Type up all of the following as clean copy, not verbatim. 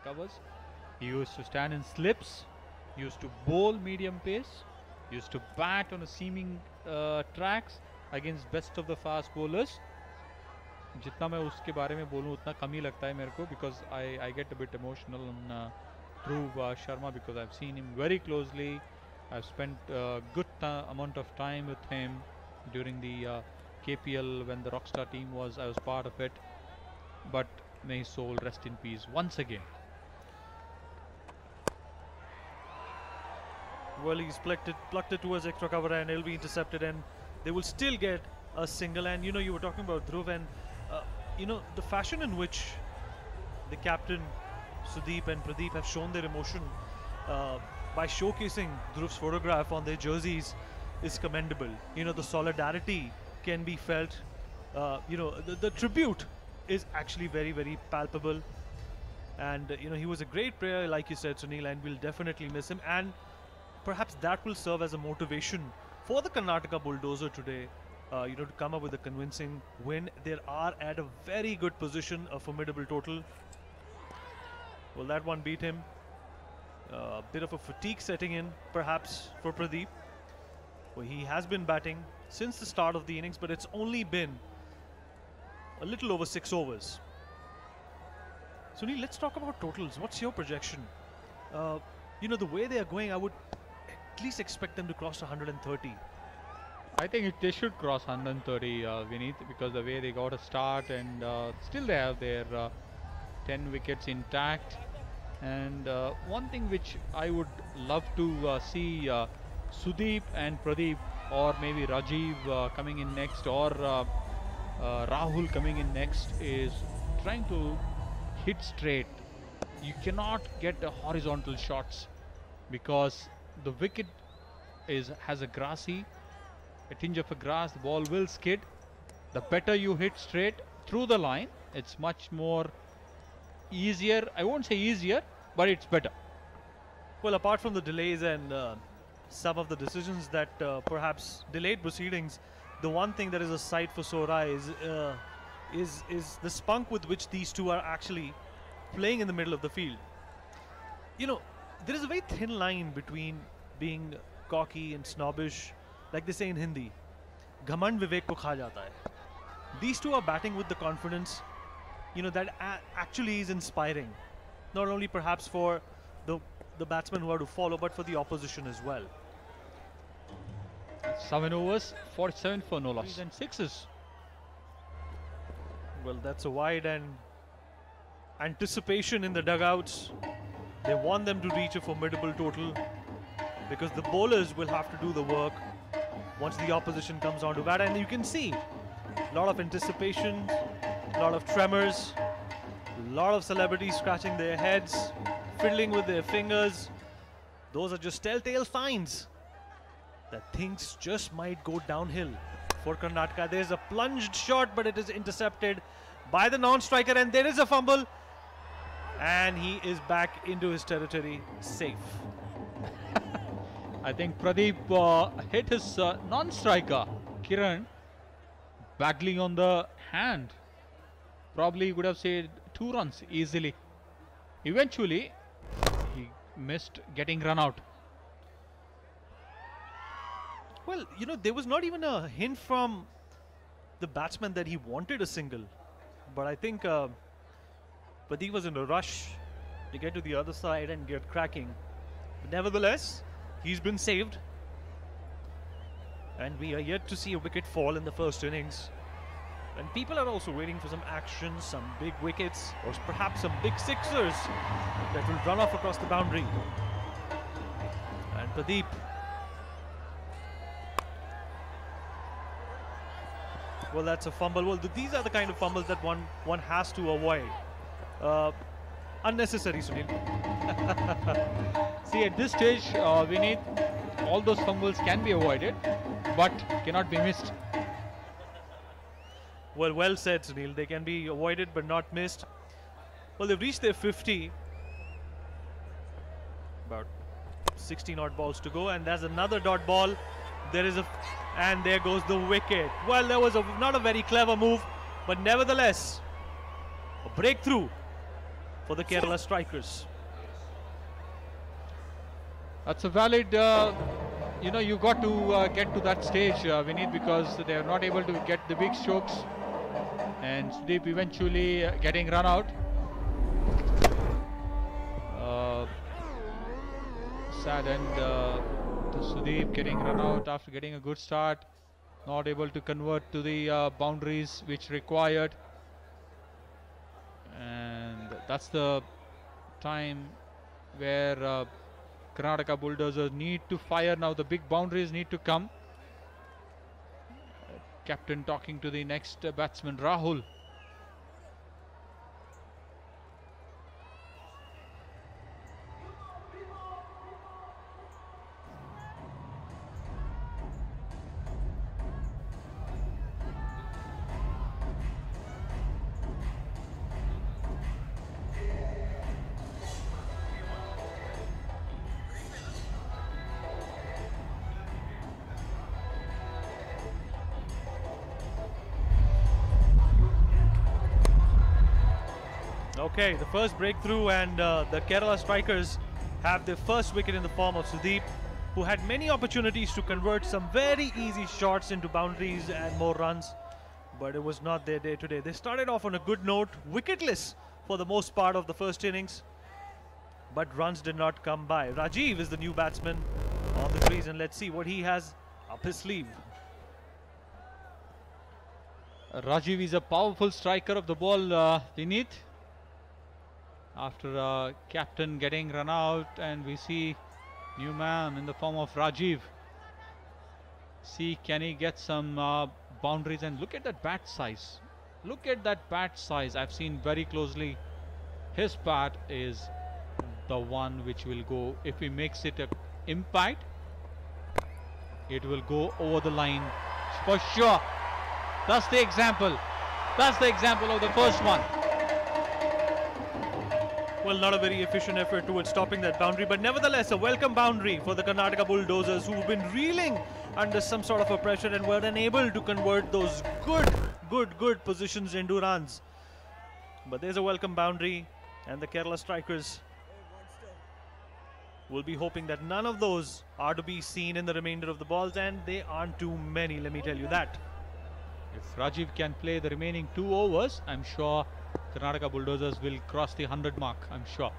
covers. He used to stand in slips, used to bowl medium pace, used to bat on a seaming tracks against best of the fast bowlers. जितना मैं उसके बारे में बोलूँ उतना कम ही लगता है मेरे को, because I get a bit emotional on Dhruv Sharma, because I've seen him very closely. I've spent a good amount of time with him during the KPL when the Rockstar team was. I was part of it. But may his soul rest in peace once again. Well, he's plucked it towards extra cover and it'll be intercepted, and they will still get a single. And you know, you were talking about Dhruv, and you know, the fashion in which the captain Sudeep and Pradeep have shown their emotion by showcasing Dhruv's photograph on their jerseys is commendable. You know, the solidarity can be felt. You know, the tribute is actually very, very palpable. And you know, he was a great player, like you said, Sunil, and we'll definitely miss him. And perhaps that will serve as a motivation for the Karnataka Bulldozer today. You know, to come up with a convincing win. They are at a very good position, a formidable total. Well, that one beat him. A bit of a fatigue setting in, perhaps, for Pradeep. Well, he has been batting since the start of the innings, but it's only been a little over 6 overs. Sunil, let's talk about totals. What's your projection? You know, the way they are going, I would at least expect them to cross 130. I think they should cross 130, Vineet, because the way they got a start, and still they have their 10 wickets intact. And one thing which I would love to see Sudeep and Pradeep, or maybe Rajeev coming in next, or Rahul coming in next, is trying to hit straight. You cannot get horizontal shots because the wicket has a grassy, a tinge of a grass. The ball will skid. The better you hit straight through the line, it's much more easier. I won't say easier, but it's better. Well, apart from the delays and some of the decisions that perhaps delayed proceedings, the one thing that is a sight for sore eyes is the spunk with which these two are actually playing in the middle of the field. You know, there is a very thin line between being cocky and snobbish, like they say in Hindi. Ghamand Vivek ko kha jata hai. These two are batting with the confidence, you know, that actually is inspiring. Not only perhaps for the batsmen who are to follow, but for the opposition as well. 7 overs, 47 for no loss and 6s. Well, that's a wide, and anticipation in the dugouts. They want them to reach a formidable total because the bowlers will have to do the work once the opposition comes on to bat. And you can see a lot of anticipation, a lot of tremors, a lot of celebrities scratching their heads, fiddling with their fingers. Those are just telltale signs that things just might go downhill for Karnataka. There's a plunged shot, but it is intercepted by the non-striker, and there is a fumble, and he is back into his territory safe. I think Pradeep hit his non-striker, Kiran, battling on the hand. Probably would have saved 2 runs easily. Eventually, he missed getting run out. Well, you know, there was not even a hint from the batsman that he wanted a single. But I think Pradeep was in a rush to get to the other side and get cracking. But nevertheless, he's been saved. And we are yet to see a wicket fall in the first innings. And people are also waiting for some action, some big wickets, or perhaps some big sixers that will run off across the boundary. And Pradeep, well, that's a fumble. Well, these are the kind of fumbles that one has to avoid. Unnecessary, Sunil. See, at this stage, we need all those fumbles can be avoided, but cannot be missed. Well said, Sunil. They can be avoided but not missed. Well, they've reached their 50. About 16 odd balls to go, and there's another dot ball. And there goes the wicket. Well, there was not a very clever move, but nevertheless, a breakthrough for the Kerala strikers. That's a valid, you got to get to that stage, Vineet, because they are not able to get the big strokes. And Sudeep eventually getting run out. Sad end to Sudeep getting run out after getting a good start. Not able to convert to the boundaries which required. And that's the time where Karnataka Bulldozers need to fire now. The big boundaries need to come. Captain talking to the next batsman, Rahul. Okay, the first breakthrough, and the Kerala strikers have their first wicket in the form of Sudeep, who had many opportunities to convert some very easy shots into boundaries and more runs, but it was not their day today. They started off on a good note, wicketless for the most part of the first innings, but runs did not come by. Rajeev is the new batsman on the crease, and let's see what he has up his sleeve. Rajeev is a powerful striker of the ball, Vineet. After captain getting run out, and we see new man in the form of Rajeev. See, can he get some boundaries? And look at that bat size. Look at that bat size. I've seen very closely. His bat is the one which will go, if he makes it an impact, it will go over the line for sure. That's the example. That's the example of the first one. Well, not a very efficient effort towards stopping that boundary, but nevertheless a welcome boundary for the Karnataka Bulldozers, who've been reeling under some sort of a pressure and were unable to convert those good positions into runs. But there's a welcome boundary, and the Kerala strikers will be hoping that none of those are to be seen in the remainder of the balls, and they aren't too many, let me tell you that. If Rajeev can play the remaining 2 overs, I'm sure Karnataka Bulldozers will cross the 100 mark, I'm sure.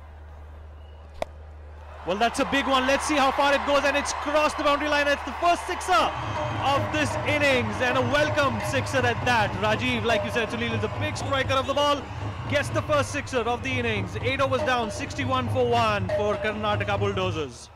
Well, that's a big one. Let's see how far it goes, and it's crossed the boundary line. It's the first sixer of this innings, and a welcome sixer at that. Rajeev, like you said, Sunil, is a big striker of the ball. Gets the first sixer of the innings. 8 overs down, 61 for 1 for Karnataka Bulldozers.